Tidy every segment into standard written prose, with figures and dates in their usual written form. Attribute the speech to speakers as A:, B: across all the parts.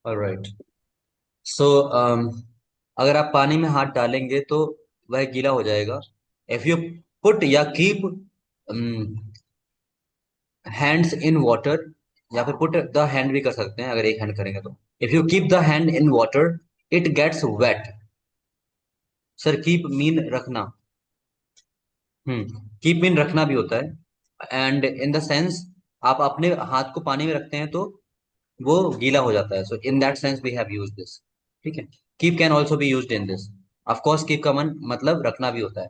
A: Alright. सो अगर आप पानी में हाथ डालेंगे तो वह गीला हो जाएगा। इफ यू पुट या कीप हैंड्स इन वाटर, या फिर पुट द हैंड भी कर सकते हैं अगर एक हैंड करेंगे तो। If you keep the hand in water it gets wet. Sir keep mean रखना। कीप मीन रखना भी होता है, एंड इन द सेंस आप अपने हाथ को पानी में रखते हैं तो वो गीला हो जाता है। So in that sense we have used this. ठीक है। Keep can also be used in this. Of course keep का मन मतलब रखना भी होता है।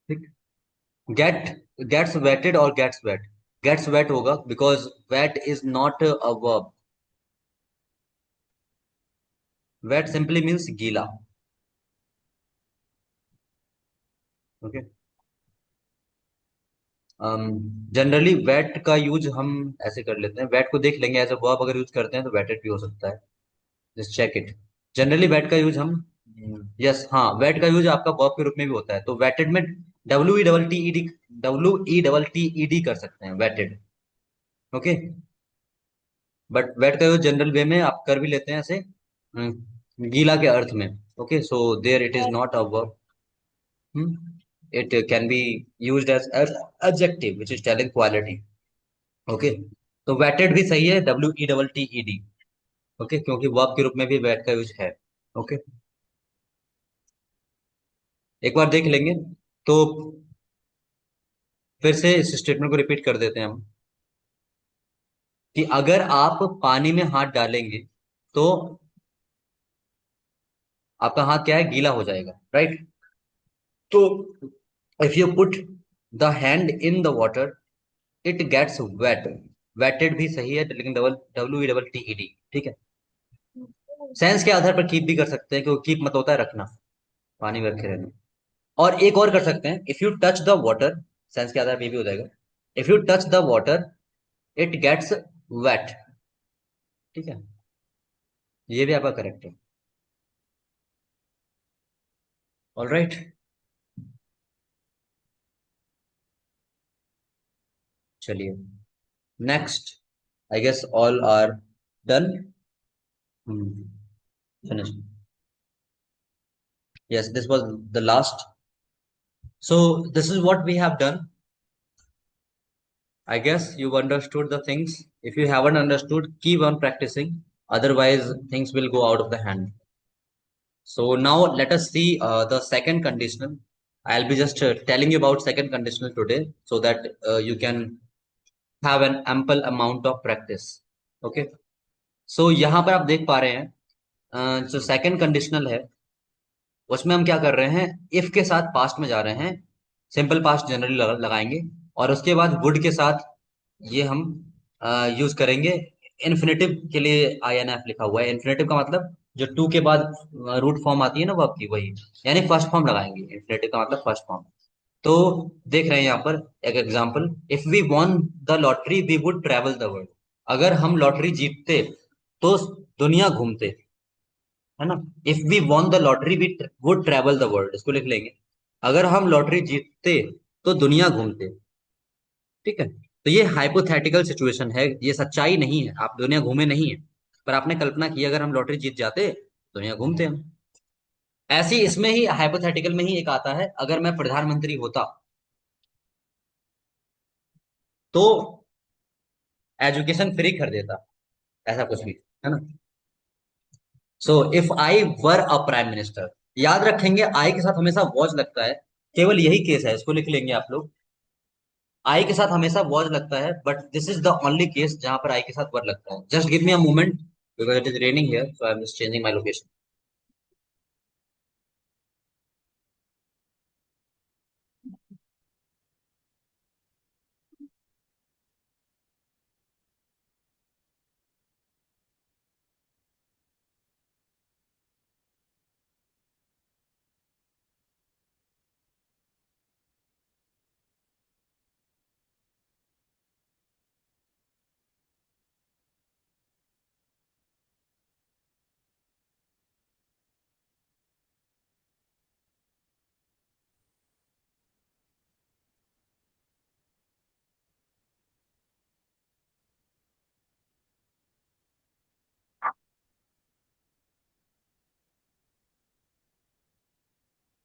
A: ठीक। गेट, गेट्स वेटेड और गेट्स वेट। गेट्स वेट होगा because wet is not a verb. Wet simply means गीला। ओके। जनरली वेट का यूज हम ऐसे कर लेते हैं, वेट को देख लेंगे एज अ वर्ब अगर यूज करते हैं तो वेटेड भी हो सकता है। Just check it. Generally wet का यूज हम, यस हाँ, वेट का यूज आपका वर्ब के रूप में भी होता है, तो वेटेड में W E double T E D कर सकते हैं, वेटेड। ओके। बट वेट का यूज जनरल वे में आप कर भी लेते हैं ऐसे, गीला के अर्थ में। Okay, so there it is not a verb. It can be used as adjective which is telling quality. Okay. तो वेटेड भी सही है, WETTED। ओके, क्योंकि वर्ब के रूप में भी वेट का यूज है। ओके। एक बार देख लेंगे तो फिर से इस स्टेटमेंट को रिपीट कर देते हैं हम, कि अगर आप पानी में हाथ डालेंगे तो आपका हाथ क्या है, गीला हो जाएगा, राइट। तो if you put the hand in the water it gets wet. Wetted भी सही है लेकिन WETTED। ठीक है। सेंस के आधार पर कीप भी कर सकते हैं, क्योंकि कीप मतलब होता है रखना, पानी में रखे रहना। और एक और कर सकते हैं, if you touch the water, sense के आधार पर ये भी हो जाएगा। If you touch the water it gets wet. ठीक है। ये भी आपका करेक्ट है। ऑलराइट। चलिए next. I guess all are done. Finish. Yes, this was the last. So this is what we have done. I guess you've understood the things. If you haven't understood, keep on practicing. Otherwise, things will go out of the hand. So now let us see the second conditional. I'll be just telling you about second conditional today so that you can have an ample amount of practice. Okay. So यहाँ पर आप देख पा रहे हैं, जो second conditional है उसमें हम क्या कर रहे हैं, इफ के साथ पास्ट में जा रहे हैं। सिंपल पास्ट जनरली लगाएंगे, और उसके बाद वुड के साथ ये हम यूज करेंगे। इन्फिनेटिव के लिए INF लिखा हुआ है। इन्फिनेटिव का मतलब जो टू के बाद रूट फॉर्म आती है ना वर्ब की, वही, यानी फर्स्ट फॉर्म लगाएंगे। इन्फिनेटिव का मतलब फर्स्ट फॉर्म। तो देख रहे हैं यहाँ पर एक example, if we won the lottery we would travel the world. अगर हम लॉटरी जीतते तो दुनिया घूमते, है ना। If we won the lottery we would travel the world, इसको लिख लेंगे। अगर हम लॉटरी जीतते तो दुनिया घूमते। ठीक है। तो ये हाइपोथेटिकल सिचुएशन है, ये सच्चाई नहीं है, आप दुनिया घूमे नहीं है, पर आपने कल्पना की अगर हम लॉटरी जीत जाते दुनिया घूमते हम। ऐसी इसमें ही हाइपोथेटिकल में ही एक आता है, अगर मैं प्रधानमंत्री होता तो एजुकेशन फ्री कर देता, ऐसा कुछ भी, है ना। So if I were a prime minister, याद रखेंगे आई के साथ हमेशा वॉज लगता है। केवल यही केस है, इसको लिख लेंगे आप लोग। आई के साथ हमेशा वॉज लगता है, but this is the only case जहां पर आई के साथ वर लगता है। Just give me a moment because it is raining here, so I am just changing my location.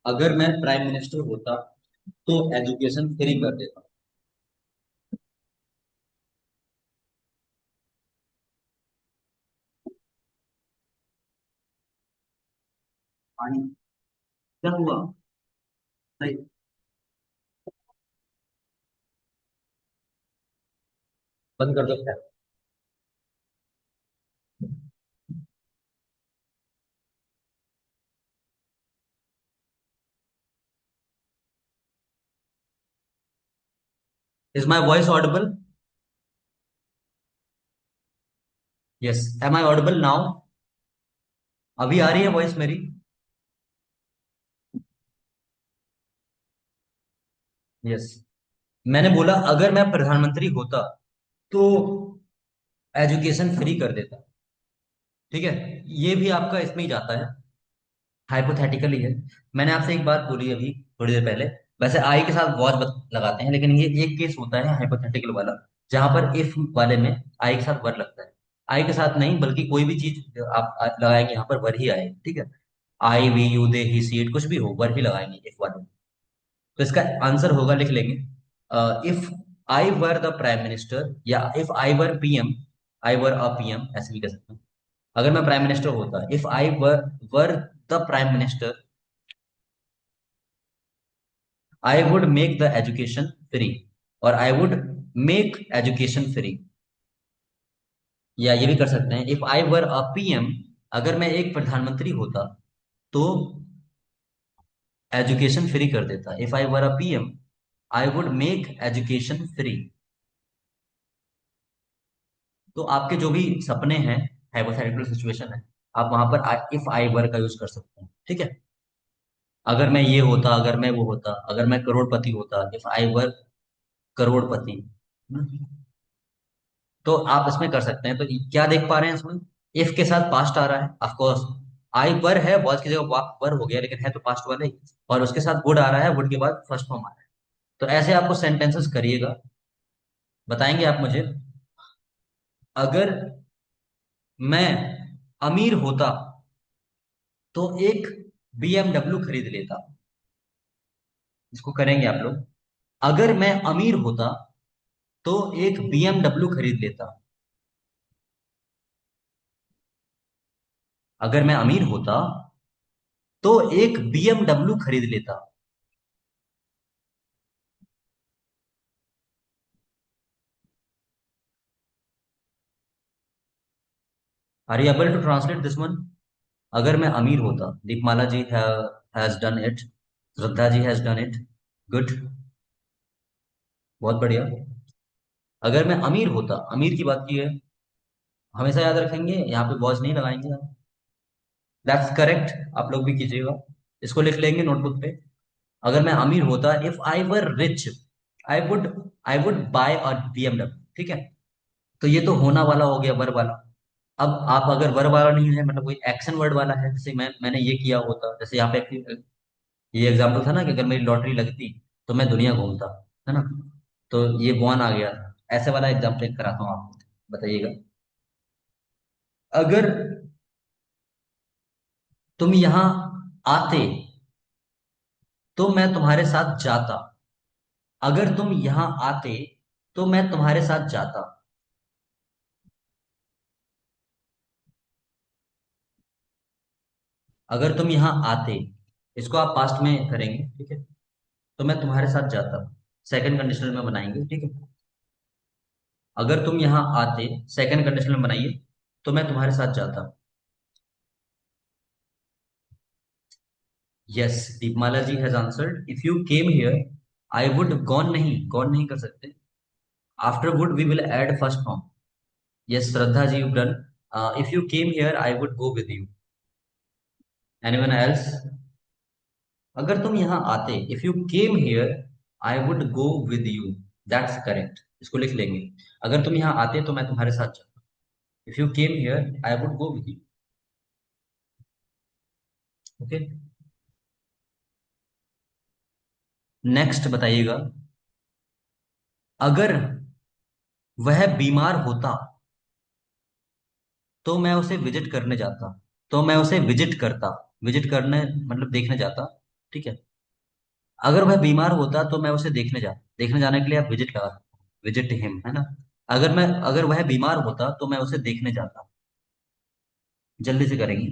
A: अगर मैं प्राइम मिनिस्टर होता तो एजुकेशन फ्री कर देता। पानी क्या हुआ? सही। बंद कर दो क्या? Is my voice audible? Yes. Am I audible now? अभी आ रही है वॉइस मेरी? यस। मैंने बोला अगर मैं प्रधानमंत्री होता तो एजुकेशन फ्री कर देता। ठीक है। ये भी आपका इसमें ही जाता है, हाइपोथेटिकली है। मैंने आपसे एक बात बोली अभी थोड़ी देर पहले, वैसे आई के साथ वॉच लगाते हैं, लेकिन ये एक केस होता है हाइपोथेटिकल वाला, जहां पर इफ वाले में आई के साथ वर लगता है। आई के साथ नहीं, बल्कि कोई भी चीज आप लगाएंगे यहाँ पर वर ही आएगा। ठीक है। I we you they he she it कुछ भी हो, वर ही लगाएंगे इफ वाले में। तो इसका आंसर होगा, लिख लेंगे, if I were the prime minister, या if I were PM, I were a PM, ऐसे भी कह सकते हैं। अगर मैं प्राइम मिनिस्टर होता, if I were the prime minister, I would make the education free, और I would make education free. या ये भी कर सकते हैं, if I were a PM, अगर मैं एक प्रधानमंत्री होता तो एजुकेशन फ्री कर देता। If I were a PM, I would make education free. तो आपके जो भी सपने हैं, हाइपोथेटिकल सिचुएशन है, आप वहां पर इफ आई वर का यूज कर सकते हैं। ठीक है। अगर मैं ये होता, अगर मैं वो होता, अगर मैं करोड़पति होता, इफ आई वर करोड़पति, तो आप इसमें कर सकते हैं। तो क्या देख पा रहे हैं इसमें? इफ के साथ पास्ट आ रहा है, ऑफ कोर्स। आई वर है, वॉज की जगह वर हो गया, लेकिन है तो पास्ट वाला ही। और उसके साथ वुड आ रहा है, वुड के बाद फर्स्ट फॉर्म आ रहा है। तो ऐसे आपको सेंटेंसेस करिएगा, बताएंगे आप मुझे। अगर मैं अमीर होता तो एक बीएमडब्ल्यू खरीद लेता। इसको करेंगे आप लोग। अगर मैं अमीर होता तो एक बीएमडब्ल्यू खरीद लेता। अगर मैं अमीर होता तो एक बीएमडब्ल्यू खरीद लेता। Are you able to translate this one? अगर मैं अमीर होता, Deepmala ji has done it, Shraddha ji has done it, good, बहुत बढ़िया। अगर मैं अमीर होता, अमीर की बात की है, हमेशा याद रखेंगे, यहाँ पे वॉच नहीं लगाएंगे आप। दैट्स करेक्ट, आप लोग भी कीजिएगा। इसको लिख लेंगे नोटबुक पे। अगर मैं अमीर होता, if I were rich, I would I would buy a BMW. ठीक है। तो ये तो होना वाला हो गया, वर वाला। अब आप अगर वर वाला नहीं है, मतलब कोई एक्शन वर्ड वाला है, जैसे मैंने ये किया होता, जैसे यहाँ पे ये एग्जाम्पल था ना कि अगर मेरी लॉटरी लगती तो मैं दुनिया घूमता, है ना। तो ये वन आ गया था। ऐसे वाला एग्जाम्पल एक कराता हूँ आपको, बताइएगा। अगर तुम यहाँ आते तो मैं तुम्हारे साथ जाता। अगर तुम यहाँ आते तो मैं तुम्हारे साथ जाता। अगर तुम यहाँ आते, इसको आप पास्ट में करेंगे। ठीक है। तो मैं तुम्हारे साथ जाता, सेकंड कंडीशनल में बनाएंगे। ठीक है। अगर तुम यहाँ आते, सेकंड कंडीशनल में बनाइए, तो मैं तुम्हारे साथ जाता। Yes, Deepmala ji has answered, if you came here, I would gone, नहीं गॉन नहीं कर सकते, after would we will add first form. Yes, Shraddha ji, you done, if you came here I would go with you. Anyone else? अगर तुम यहाँ आते, if you came here, I would go with you. That's correct, इसको लिख लेंगे। अगर तुम यहाँ आते तो मैं तुम्हारे साथ जाता। If you came here I would go with you. Okay. Next बताइएगा। अगर वह बीमार होता तो मैं उसे विजिट करने जाता। तो मैं उसे विजिट करता, विजिट करने मतलब देखने जाता। ठीक है। अगर वह बीमार होता तो मैं उसे देखने जाने के लिए आप विजिट लगा, विजिट हिम, है ना। अगर वह बीमार होता तो मैं उसे देखने जाता। जल्दी से करेंगे।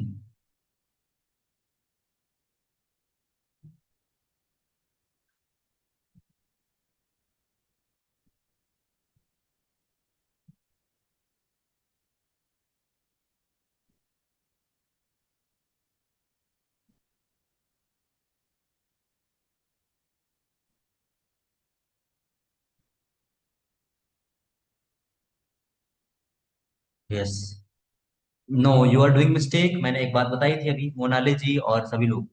A: Yes. No, you are doing mistake. मैंने एक बात बताई थी अभी, मोनाली जी और सभी लोग।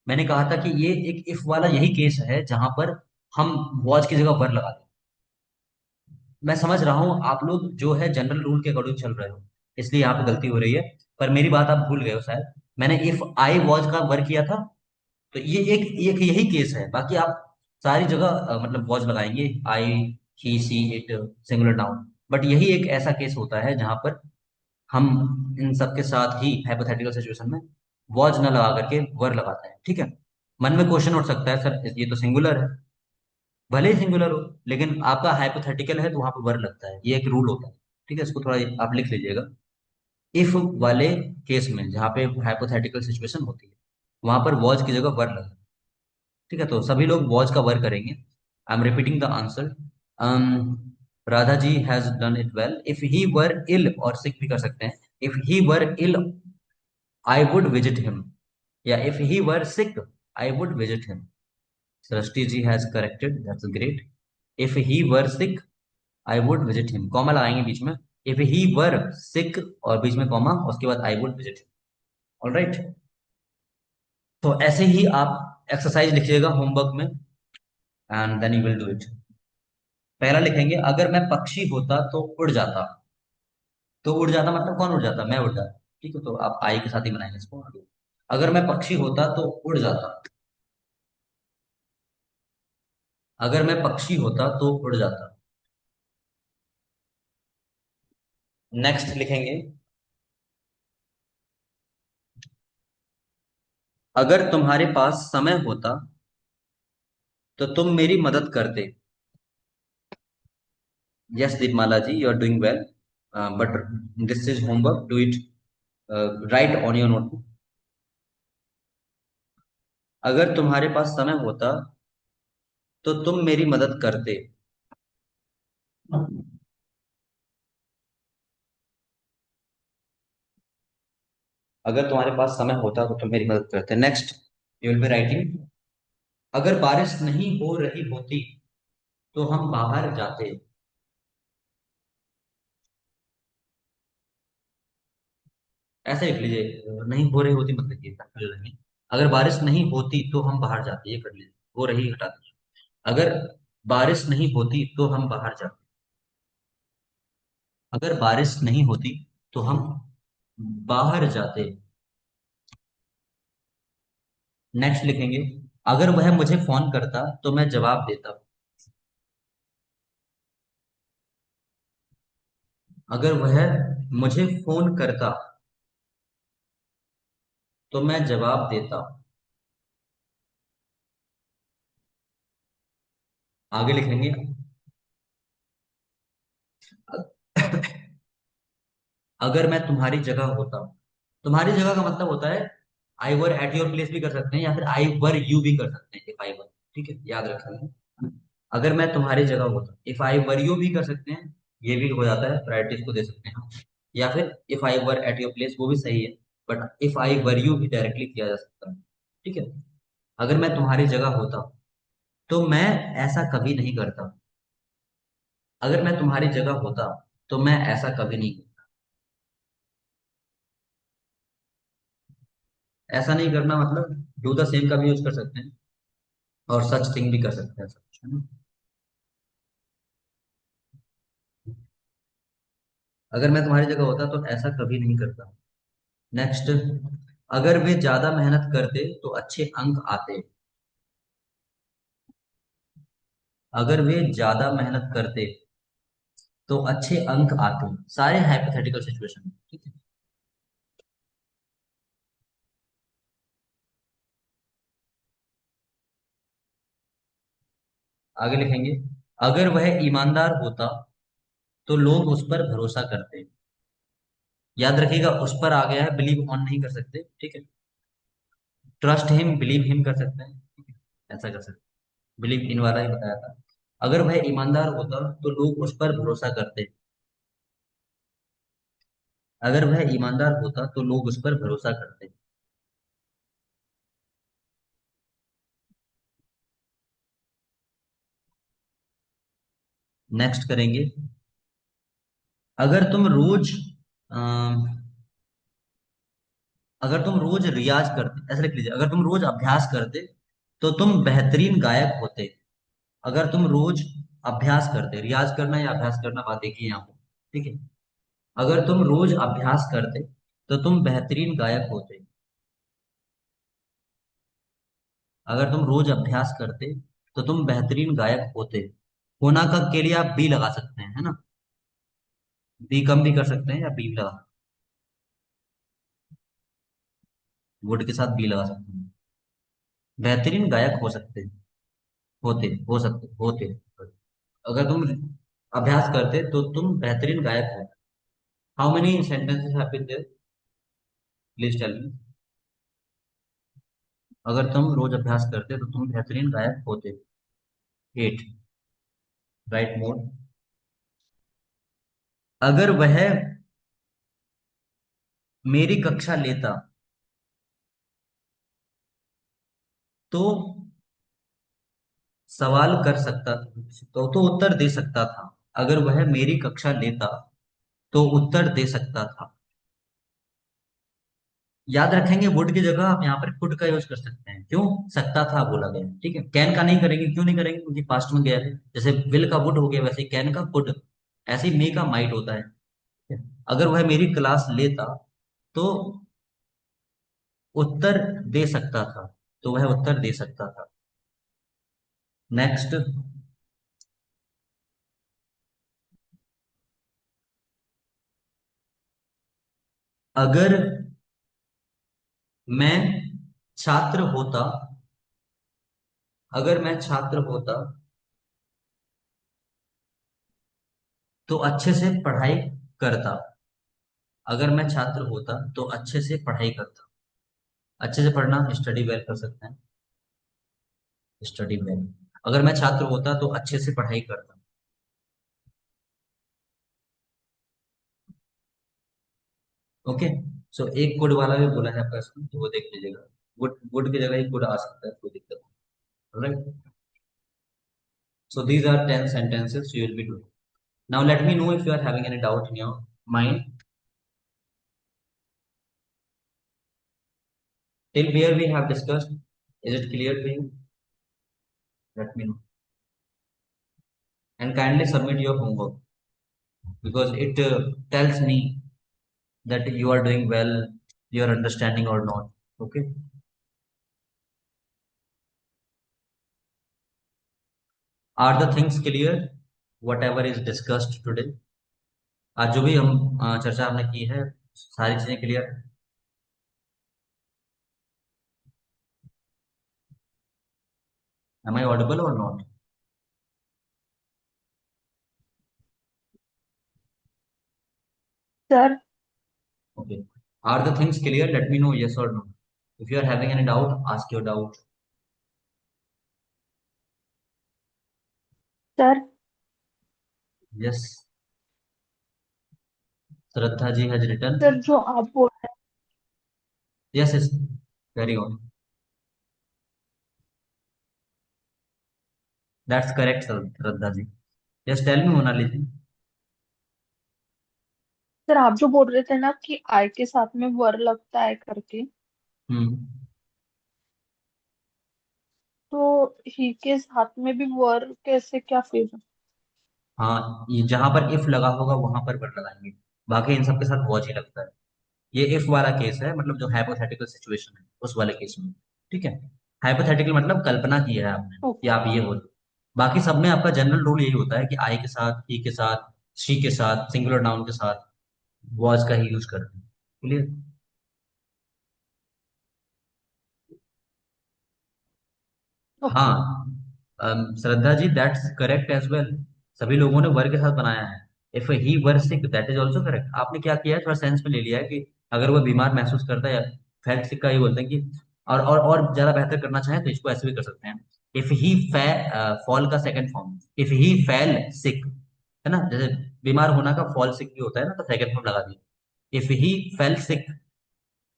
A: मैंने कहा था कि ये एक इफ वाला यही केस है जहां पर हम वॉच की जगह वर लगाते हैं। मैं समझ रहा हूँ आप लोग जो है जनरल रूल के अकॉर्डिंग चल रहे हो, इसलिए यहाँ पे गलती हो रही है। पर मेरी बात आप भूल गए हो शायद। मैंने इफ आई वॉच का वर किया था। तो ये एक एक यही केस है, बाकी आप सारी जगह मतलब वॉच लगाएंगे, आई, ही, she, it, singular noun. But यही एक ऐसा केस होता है जहां पर हम इन सब के साथ ही हाइपोथेटिकल सिचुएशन में वॉच न लगा करके वर लगाते हैं, ठीक है। मन में क्वेश्चन उठ सकता है, सर ये तो सिंगुलर है। भले ही सिंगुलर हो, लेकिन आपका हाइपोथेटिकल है तो वहां पर वर लगता है, ये एक रूल होता है। ठीक है, इसको थोड़ा आप लिख लीजिएगा। इफ वाले केस में जहाँ पे हाइपोथेटिकल सिचुएशन होती है, वहां पर वॉच की जगह वर लगता है। ठीक है, तो सभी लोग वॉच का वर्क करेंगे। I am repeating the answer. Radha ji has done it well. If he were ill, और सिक भी कर सकते हैं। If he were ill I would visit him, या if he were sick I would visit him. Srishti ji has corrected, that's great. If he were sick I would visit him, comma लगाएंगे बीच में। If he were सिक और बीच में comma, उसके बाद I would visit him. Alright. तो ऐसे ही आप एक्सरसाइज लिखिएगा होमवर्क में, and then you will do it. पहला लिखेंगे, अगर मैं पक्षी होता तो उड़ जाता। तो उड़ जाता मतलब कौन उड़ जाता? मैं उड़ जाता। ठीक है, तो आप आई के साथ ही बनाएंगे इसको। अगर मैं पक्षी होता तो उड़ जाता। अगर मैं पक्षी होता तो उड़ जाता। नेक्स्ट लिखेंगे, अगर तुम्हारे पास समय होता तो तुम मेरी मदद करते। Yes Deepmala ji, you are doing well, but this is homework, do it right on your notebook. अगर तुम्हारे पास समय होता तो तुम मेरी मदद करते। अगर तुम्हारे पास समय होता तो तुम मेरी मदद करते। Next, you will be writing, अगर बारिश नहीं हो रही होती तो हम बाहर जाते। ऐसे लिख लीजिए, नहीं हो रही होती मत लिखिए, कंफ्यूज रहेंगे। अगर बारिश नहीं होती तो हम बाहर जाते, ये कर लीजिए, हो रही हटा दीजिए। अगर बारिश नहीं होती तो हम बाहर जाते। अगर बारिश नहीं होती तो हम बाहर जाते। नेक्स्ट लिखेंगे, अगर वह मुझे फोन करता तो मैं जवाब देता। अगर वह मुझे फोन करता तो मैं जवाब देता। आगे लिखेंगे, अगर मैं तुम्हारी जगह होता। तुम्हारी जगह का मतलब होता है आई वर एट योर प्लेस भी कर सकते हैं, या फिर आई वर यू भी कर सकते हैं, इफ आई वर। ठीक है, याद रखेंगे। अगर मैं तुम्हारी जगह होता, इफ आई वर यू भी कर सकते हैं, ये भी हो जाता है, प्रायोरिटी इसको दे सकते हैं हम। या फिर if I were at your place, वो भी सही है। But if I were you भी डायरेक्टली किया जा सकता है। ठीक है। अगर मैं तुम्हारी जगह होता तो मैं ऐसा कभी नहीं करता। अगर मैं तुम्हारी जगह होता तो मैं ऐसा कभी नहीं करता। ऐसा नहीं करना मतलब डू द सेम का भी यूज कर सकते हैं, और सच थिंग भी कर सकते हैं, सच, है ना? अगर मैं तुम्हारी जगह होता तो ऐसा कभी नहीं करता। नेक्स्ट, अगर वे ज्यादा मेहनत करते तो अच्छे अंक आते। अगर वे ज्यादा मेहनत करते तो अच्छे अंक आते। सारे हाइपोथेटिकल सिचुएशन, ठीक है। आगे लिखेंगे, अगर वह ईमानदार होता तो लोग उस पर भरोसा करते। याद रखिएगा, उस पर आ गया है, बिलीव ऑन नहीं कर सकते, ठीक है। ट्रस्ट हिम, बिलीव हिम कर सकते हैं, ठीक है? ऐसा कर सकते, बिलीव इन वाला ही बताया था। अगर वह ईमानदार होता तो लोग उस पर भरोसा करते। अगर वह ईमानदार होता तो लोग उस पर भरोसा करते। नेक्स्ट करेंगे, अगर तुम रोज अम, अगर तुम रोज रियाज करते, ऐसा लिख लीजिए, अगर तुम रोज अभ्यास करते तो तुम बेहतरीन गायक होते। अगर तुम रोज अभ्यास करते, रियाज करना या अभ्यास करना बात एक ही यहाँ पे, ठीक है। अगर तुम रोज अभ्यास करते तो तुम बेहतरीन गायक होते। अगर तुम रोज अभ्यास करते तो तुम बेहतरीन गायक होते। होना का के लिए आप बी लगा सकते हैं, है ना। बी कम भी कर सकते हैं या बी लगा, वुड के साथ बी लगा सकते हैं। बेहतरीन गायक हो सकते, होते, हो सकते, होते। अगर तुम अभ्यास करते तो तुम बेहतरीन गायक हो। How many sentences have been there, please tell me. अगर तुम रोज अभ्यास करते तो तुम बेहतरीन गायक होते। 8, राइट मोड। अगर वह मेरी कक्षा लेता तो सवाल कर सकता, तो उत्तर दे सकता था। अगर वह मेरी कक्षा लेता तो उत्तर दे सकता था। याद रखेंगे, वुड की जगह आप यहाँ पर कुड का यूज कर सकते हैं। क्यों सकता था बोला गया है, ठीक है। कैन का नहीं करेंगे, क्यों नहीं करेंगे, क्योंकि पास्ट में गया है। जैसे विल का वुड हो गया, वैसे कैन का कुड, ऐसे ही मे का माइट होता है, ठीक है? अगर वह मेरी क्लास लेता तो उत्तर दे सकता था, तो वह उत्तर दे सकता था। नेक्स्ट, अगर मैं छात्र होता, अगर मैं छात्र होता तो अच्छे से पढ़ाई करता। अगर मैं छात्र होता तो अच्छे से पढ़ाई करता। अच्छे से पढ़ना स्टडी वेल कर सकते हैं, स्टडी वेल। अगर मैं छात्र होता तो अच्छे से पढ़ाई करता। ओके। सो एक गुड वाला भी बोला है आपका इसमें, तो वो देख लीजिएगा। गुड, गुड की जगह ही गुड आ सकता है, कोई दिक्कत नहीं, right. So these are 10 sentences you will be doing. Now let me know if you are having any doubt in your mind. Till where we have discussed, is it clear to you? Let me know. And kindly submit your homework, because it tells me that you are doing well, you are understanding or not. Okay. Are the things clear? Whatever is discussed today. आज जो भी हम चर्चा हमने की है, सारी चीजें क्लियर है? Am I audible or not?
B: Sir.
A: Okay. Are the things clear? Let me know yes or no. If you are having any doubt, ask your doubt.
B: Sir.
A: Yes. Shraddha ji has
B: sir
A: written.
B: जो आप बोल रहे
A: Yes, yes. Carry on. That's correct, Shraddha ji. Yes, tell me, Monali ji.
B: Sir, आप जो बोल रहे थे ना कि आई के साथ में वर लगता है करके,
A: हम्म।
B: तो ही के साथ में भी वर कैसे, क्या फिर?
A: हाँ, ये जहां पर इफ लगा होगा वहां पर वर्ड लगाएंगे। बाकी इन सबके साथ वॉच ही लगता है। ये इफ वाला केस है, मतलब जो हाइपोथेटिकल सिचुएशन है उस वाले केस में, ठीक है। हाइपोथेटिकल मतलब कल्पना की है आपने कि
B: ओके।
A: आप ये हो। बाकी सब में आपका जनरल रूल यही होता है कि आई के साथ, ही के साथ, शी के साथ, सिंगुलर नाउन के साथ वॉज का ही यूज करते हैं। क्लियर?
B: ओके।
A: हाँ। Shraddha ji, that's correct as well. सभी लोगों ने वर के साथ बनाया है। If he were sick, that is also correct. आपने क्या किया है, थोड़ा सेंस में ले लिया है कि अगर वो बीमार महसूस करता है, फेल्ट सिक का ही बोलते हैं कि, और ज्यादा बेहतर करना चाहे तो इसको ऐसे भी कर सकते हैं। इफ ही फॉल का second form, if he fail सिक, है ना, जैसे बीमार होना का फॉल सिक भी होता है ना, तो सेकंड फॉर्म लगा दिया। If he fail sick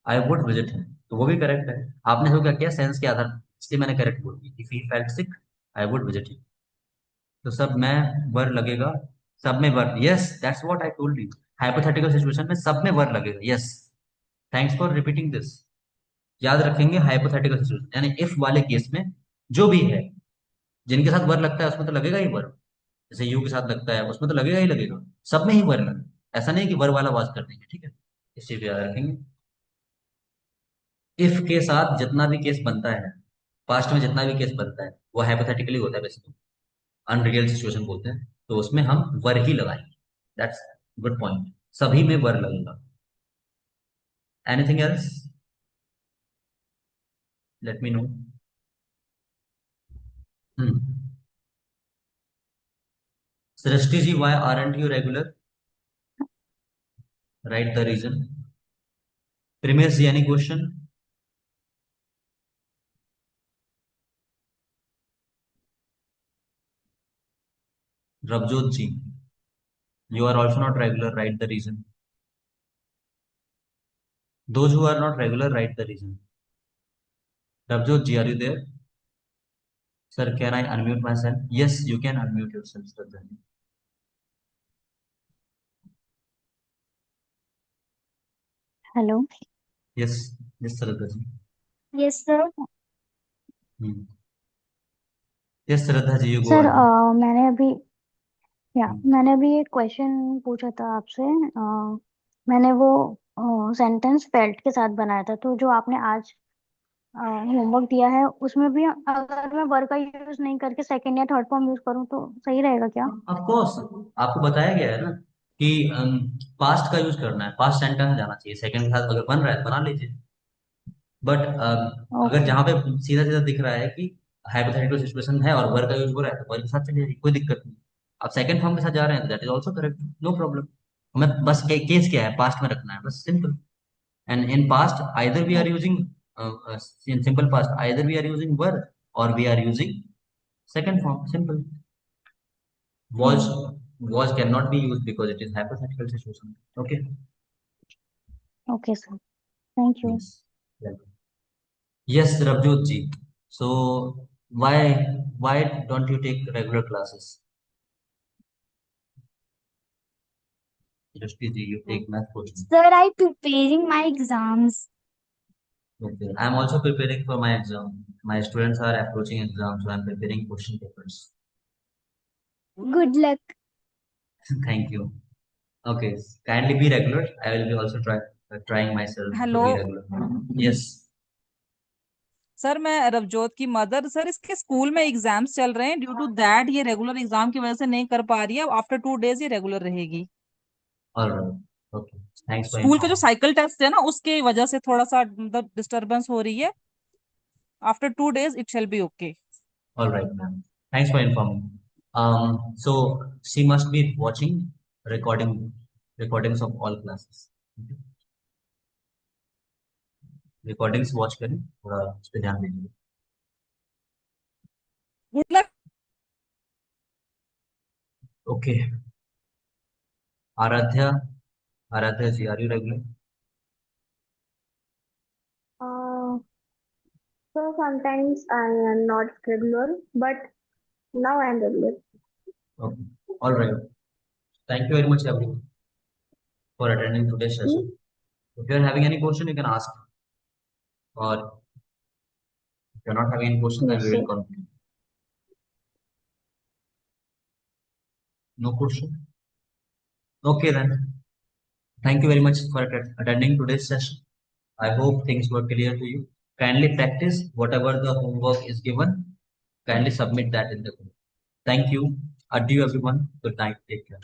A: I would visit him, तो वो भी करेक्ट है। आपने तो क्या किया, सेंस के आधार, इसलिए मैंने करेक्ट बोल दी, if he felt sick I would visit him. तो सब में वर लगेगा, सब में were, yes that's what I told you. Hypothetical situation में सब में वर लगेगा, yes. Thanks for repeating this. याद रखेंगे, हाइपोथेटिकल सिचुएशन यानी इफ वाले केस में जो भी है, जिनके साथ वर लगता है उसमें तो लगेगा ही वर। जैसे यू के साथ लगता है उसमें तो लगेगा ही लगेगा, सब में ही वर लगेगा। ऐसा नहीं कि वर वाला वाज कर देंगे, ठीक है, इस चीज को याद रखेंगे। इफ के साथ जितना भी केस बनता है, पास्ट में जितना भी केस बनता है, वो हाइपोथेटिकली होता है बेसिकली, अनरियल सिचुएशन बोलते हैं, तो उसमें हम वर ही लगाएंगे। दैट्स गुड पॉइंट, सभी में वर लगेगा। Anything else, let me know. Hmm. Srishti ji, why aren't you regular? Write the reason. प्रीमियस जी, any question? Ravjot ji, you are also not regular, write the reason. Those who are not regular, write the reason. Ravjot ji, are you there? Sir, can I unmute myself? Yes, you can unmute yourself.
C: Hello.
A: Yes, yes Shraddha ji.
C: Yes sir.
A: Yes Shraddha ji, you go
C: sir
A: ahead.
C: मैंने अभी एक question पूछा था आपसे। मैंने वो sentence felt के साथ बनाया था, तो जो आपने आज होमवर्क दिया है उसमें भी अगर मैं वर्ब का यूज नहीं करके सेकंड या थर्ड फॉर्म यूज करूँ तो सही रहेगा क्या?
A: ऑफ कोर्स, आपको बताया गया है ना कि पास्ट का यूज करना है, पास्ट सेंटेंस जाना चाहिए, सेकंड के साथ अगर बन रहा है तो बना लीजिए। बट अगर
C: ओके।
A: जहां पे सीधा सीधा दिख रहा है कि हाइपोथेटिकल सिचुएशन है और वर्ब का यूज हो रहा है, तो वर्ब के साथ चलिए, कोई दिक्कत नहीं। आप सेकंड फॉर्म के साथ जा रहे हैं तो that is also correct, no problem. हमें बस केस क्या है, पास्ट में रखना है, बस simple. And in past either we are using, in simple past either we are using were or we are using second form, simple. was was cannot be used because it is hypothetical situation, okay?
C: Okay sir, thank you.
A: Yes. Welcome. Yes, Rabjot ji, so why why don't you take regular classes? Drishti ji, you take math coaching.
C: Sir I preparing my exams.
A: Okay, I'm also preparing for my exam. My students are approaching exams, so I'm preparing question papers.
C: Good luck.
A: Thank you. Okay, kindly be regular. I will be also trying myself to
D: hello
A: be regular. Yes.
D: Sir, मैं रवजोत की mother. Sir, इसके school में exams चल रहे हैं, due to that ये regular exam की वजह से नहीं कर पा रही है। आफ्टर 2 डेज ये रेगुलर रहेगी।
A: All right. Okay. Thanks for
D: school का जो
A: informing.
D: साइकिल टेस्ट है ना, उसके वजह से थोड़ा सा मतलब डिस्टरबेंस हो रही है। After 2 days it shall be okay.
A: All right, ma'am. Thanks for informing. So she must be watching recordings of all classes. Okay? Recordings watch करें, थोड़ा उस पर ध्यान दीजिए।
D: Good luck.
A: Okay. Aaradhya, Aaradhya ji, are you regular?
E: So sometimes I am not regular, but now I am regular.
A: Okay. All right. Thank you very much, everyone, for attending today's session. If you are having any question, you can ask. Or if you are not having any question, then
E: Yes,
A: we
E: sir.
A: will continue. No question? Okay then. Thank you very much for attending today's session. I hope things were clear to you. Kindly practice whatever the homework is given. Kindly submit that in the group. Thank you. Adieu, everyone. Good night. Take care.